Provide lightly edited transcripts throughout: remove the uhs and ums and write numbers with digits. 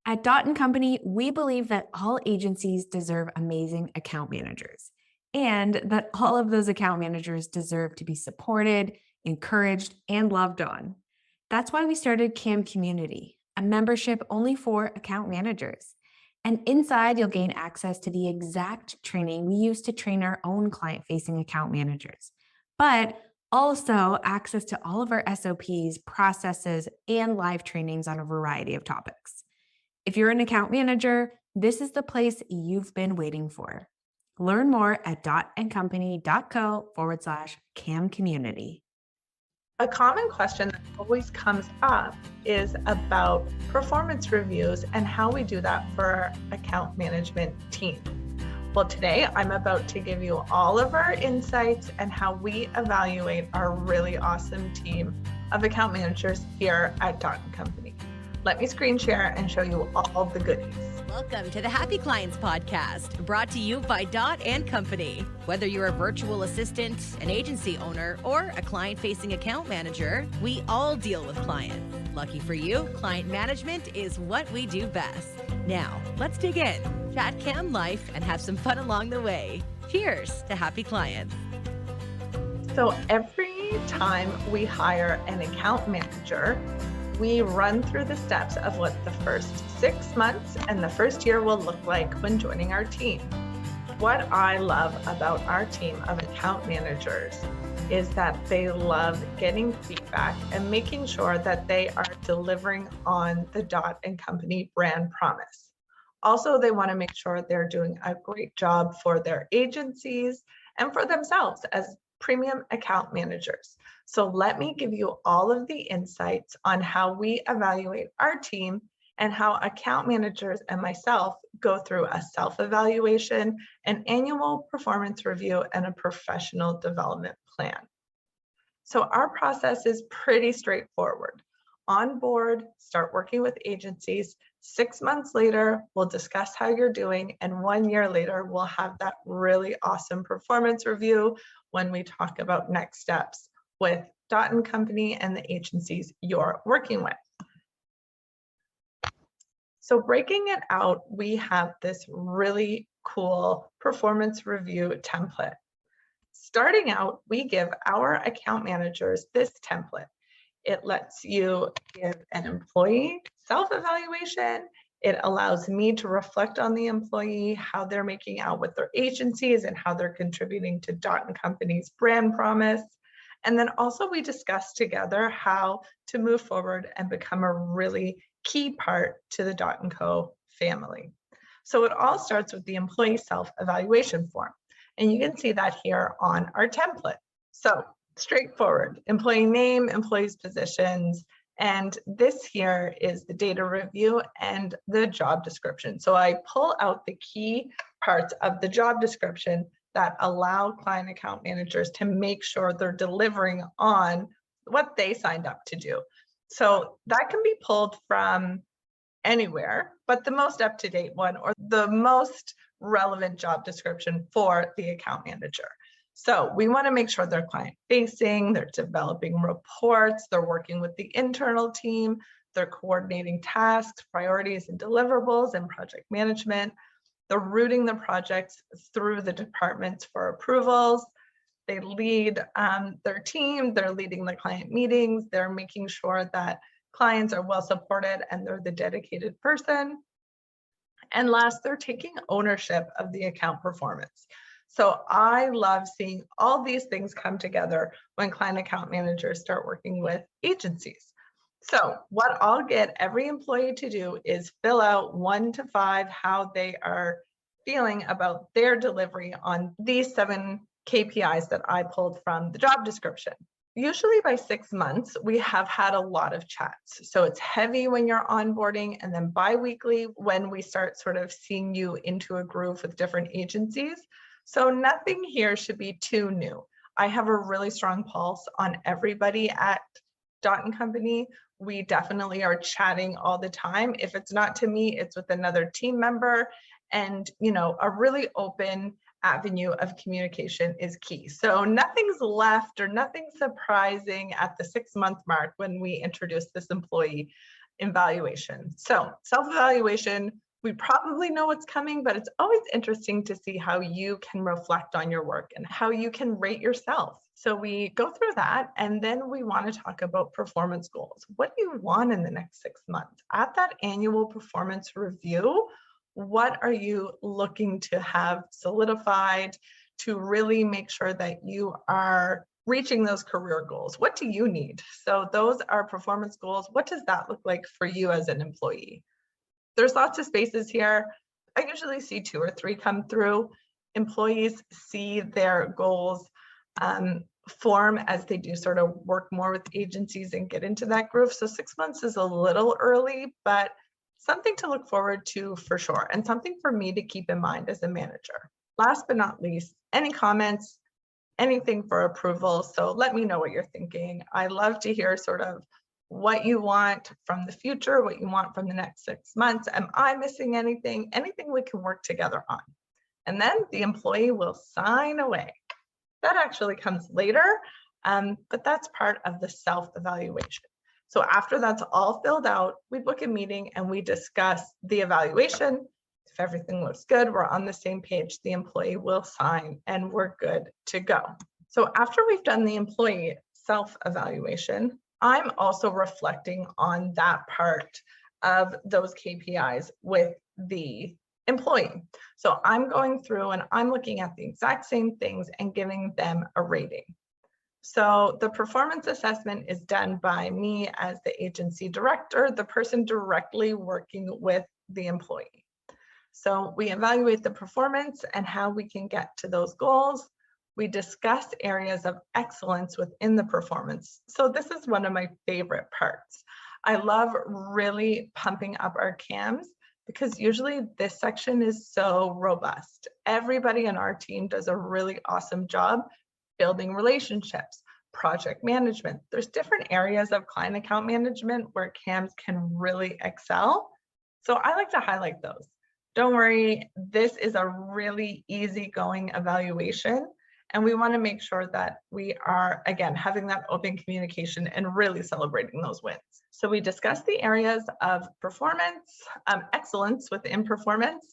At Dot and Company, we believe that all agencies deserve amazing account managers and that all of those account managers deserve to be supported, encouraged, and loved on. That's why we started CAM Community, a membership only for account managers. And inside, you'll gain access to the exact training we use to train our own client facing account managers, but also access to all of our SOPs, processes, and live trainings on a variety of topics. If you're an account manager, this is the place you've been waiting for. Learn more at dotandcompany.co/CAM community. A common question that always comes up is about performance reviews and how we do that for our account management team. Well, today I'm about to give you all of our insights and how we evaluate our really awesome team of account managers here at Dot & Company. Let me screen share and show you all the goodies. Welcome to the Happy Clients Podcast, brought to you by Dot & Company. Whether you're a virtual assistant, an agency owner, or a client-facing account manager, we all deal with clients. Lucky for you, client management is what we do best. Now, let's dig in, chat cam life, and have some fun along the way. Cheers to happy clients. So every time we hire an account manager, we run through the steps of what the first 6 months and the first year will look like when joining our team. What I love about our team of account managers is that they love getting feedback and making sure that they are delivering on the Dot & Company brand promise. Also, they want to make sure they're doing a great job for their agencies and for themselves as premium account managers. So let me give you all of the insights on how we evaluate our team and how account managers and myself go through a self-evaluation, an annual performance review, and a professional development plan. So our process is pretty straightforward. On board, start working with agencies. 6 months later, we'll discuss how you're doing. And 1 year later, we'll have that really awesome performance review when we talk about next steps with Dot & Company and the agencies you're working with. So breaking it out, we have this really cool performance review template. Starting out, we give our account managers this template. It lets you give an employee self-evaluation. It allows me to reflect on the employee, how they're making out with their agencies and how they're contributing to Dot & Company's brand promise. And then also we discuss together how to move forward and become a really key part to the Dot & Co family. So it all starts with the employee self-evaluation form. And you can see that here on our template. So straightforward, employee name, employees' positions, and this here is the data review and the job description. So I pull out the key parts of the job description that allow client account managers to make sure they're delivering on what they signed up to do. So that can be pulled from anywhere, but the most up-to-date one or the most relevant job description for the account manager. So we want to make sure they're client facing, they're developing reports, they're working with the internal team, they're coordinating tasks, priorities, and deliverables and project management. They're routing the projects through the departments for approvals. They lead their team, they're leading the client meetings, they're making sure that clients are well supported and they're the dedicated person. And last, they're taking ownership of the account performance. So I love seeing all these things come together when client account managers start working with agencies. So what I'll get every employee to do is fill out 1 to 5 how they are feeling about their delivery on these 7 KPIs that I pulled from the job description. Usually by 6 months, we have had a lot of chats. So it's heavy when you're onboarding, and then bi-weekly when we start sort of seeing you into a groove with different agencies. So nothing here should be too new. I have a really strong pulse on everybody at Dot & Company. We definitely are chatting all the time. If it's not to me, it's with another team member. And, you know, a really open avenue of communication is key. So nothing's left or nothing surprising at the 6-month mark when we introduce this employee. evaluation. So self-evaluation, we probably know what's coming, but it's always interesting to see how you can reflect on your work and how you can rate yourself. So we go through that, and then we want to talk about performance goals. What do you want in the next 6 months? At that annual performance review, what are you looking to have solidified to really make sure that you are reaching those career goals? What do you need? So those are performance goals. What does that look like for you as an employee? There's lots of spaces here. I usually see 2 or 3 come through. Employees see their goals form as they do sort of work more with agencies and get into that groove. So 6 months is a little early, but something to look forward to for sure, and something for me to keep in mind as a manager. Last but not least, any comments, anything for approval. So let me know what you're thinking. I love to hear sort of what you want from the future, what you want from the next 6 months. Am I missing anything? Anything we can work together on. And then the employee will sign away. That actually comes later, but that's part of the self-evaluation. So after that's all filled out, we book a meeting and we discuss the evaluation. If everything looks good, we're on the same page, the employee will sign and we're good to go. So after we've done the employee self-evaluation, I'm also reflecting on that part of those KPIs with the employee. So I'm going through and I'm looking at the exact same things and giving them a rating. So the performance assessment is done by me as the agency director, the person directly working with the employee. So we evaluate the performance and how we can get to those goals. We discuss areas of excellence within the performance. So this is one of my favorite parts. I love really pumping up our CAMs because usually this section is so robust. Everybody on our team does a really awesome job building relationships, project management. There's different areas of client account management where CAMs can really excel. So I like to highlight those. Don't worry, this is a really easygoing evaluation. And we want to make sure that we are, again, having that open communication and really celebrating those wins. So we discuss the areas of performance, excellence within performance.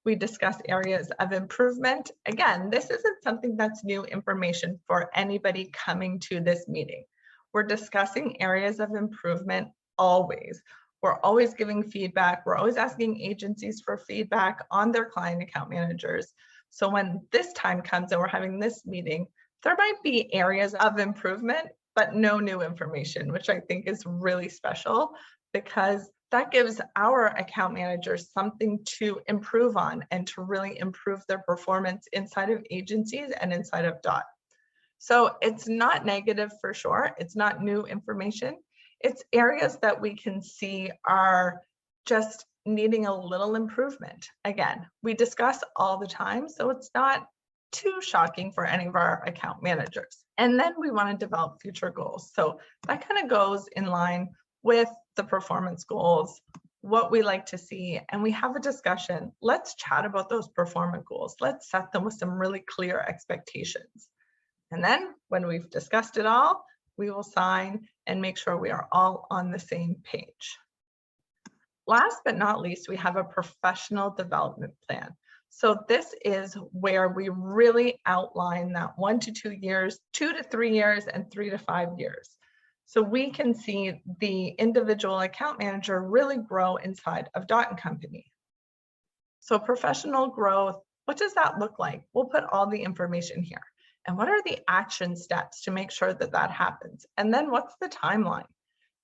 We discuss areas of improvement. Again, this isn't something that's new information for anybody coming to this meeting. We're discussing areas of improvement always. We're always giving feedback. We're always asking agencies for feedback on their client account managers. So when this time comes and we're having this meeting, there might be areas of improvement, but no new information, which I think is really special because that gives our account managers something to improve on and to really improve their performance inside of agencies and inside of DOT. So it's not negative for sure. It's not new information. It's areas that we can see are just needing a little improvement. Again, we discuss all the time, so it's not too shocking for any of our account managers. And then we want to develop future goals. So that kind of goes in line with the performance goals, what we like to see, and we have a discussion. Let's chat about those performance goals. Let's set them with some really clear expectations. And then when we've discussed it all, we will sign and make sure we are all on the same page. Last but not least, we have a professional development plan. So this is where we really outline that 1 to 2 years, 2 to 3 years, and 3 to 5 years. So we can see the individual account manager really grow inside of Dot & Company. So professional growth, what does that look like? We'll put all the information here. And what are the action steps to make sure that that happens? And then what's the timeline?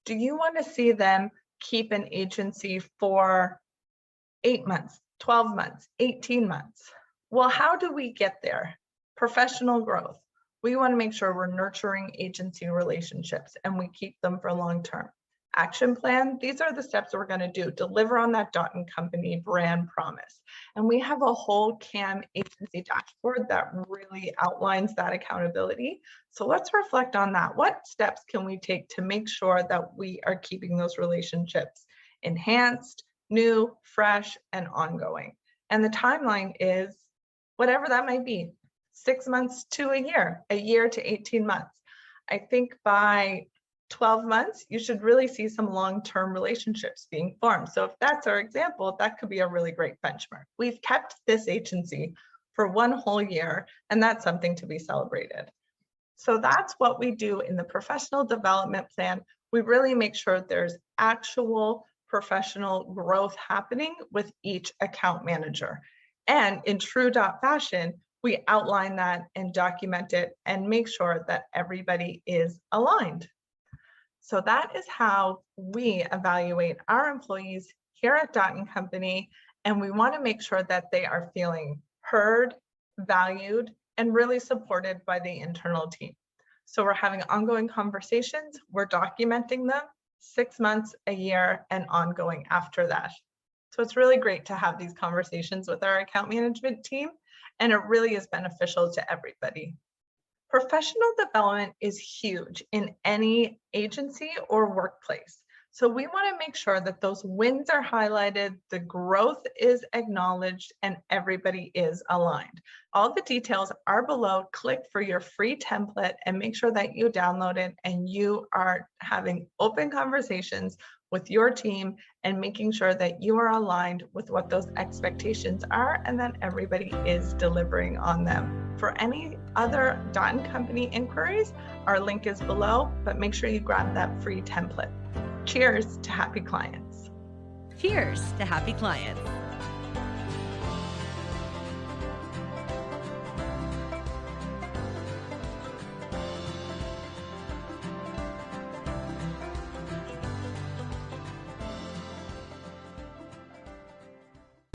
Do you want to see them keep an agency for 8 months, 12 months, 18 months? Well, how do we get there? Professional growth. We want to make sure we're nurturing agency relationships and we keep them for long term. Action plan, these are the steps we're going to do. Deliver on that Dot & Company brand promise. And we have a whole CAM agency dashboard that really outlines that accountability. So let's reflect on that. What steps can we take to make sure that we are keeping those relationships enhanced, new, fresh, and ongoing? And the timeline is whatever that might be, 6 months to a year to 18 months. I think by 12 months, you should really see some long-term relationships being formed. So if that's our example, that could be a really great benchmark. We've kept this agency for 1 whole year, and that's something to be celebrated. So that's what we do in the professional development plan. We really make sure there's actual professional growth happening with each account manager. And in true DOT fashion, we outline that and document it and make sure that everybody is aligned. So that is how we evaluate our employees here at Dot & Company, and we want to make sure that they are feeling heard, valued, and really supported by the internal team. So we're having ongoing conversations, we're documenting them 6 months, a year, and ongoing after that. So it's really great to have these conversations with our account management team, and it really is beneficial to everybody. Professional development is huge in any agency or workplace. So we want to make sure that those wins are highlighted, the growth is acknowledged, and everybody is aligned. All the details are below. Click for your free template and make sure that you download it and you are having open conversations with your team and making sure that you are aligned with what those expectations are and that everybody is delivering on them. For any other Dot & Company inquiries, our link is below, but make sure you grab that free template. Cheers to happy clients. Cheers to happy clients.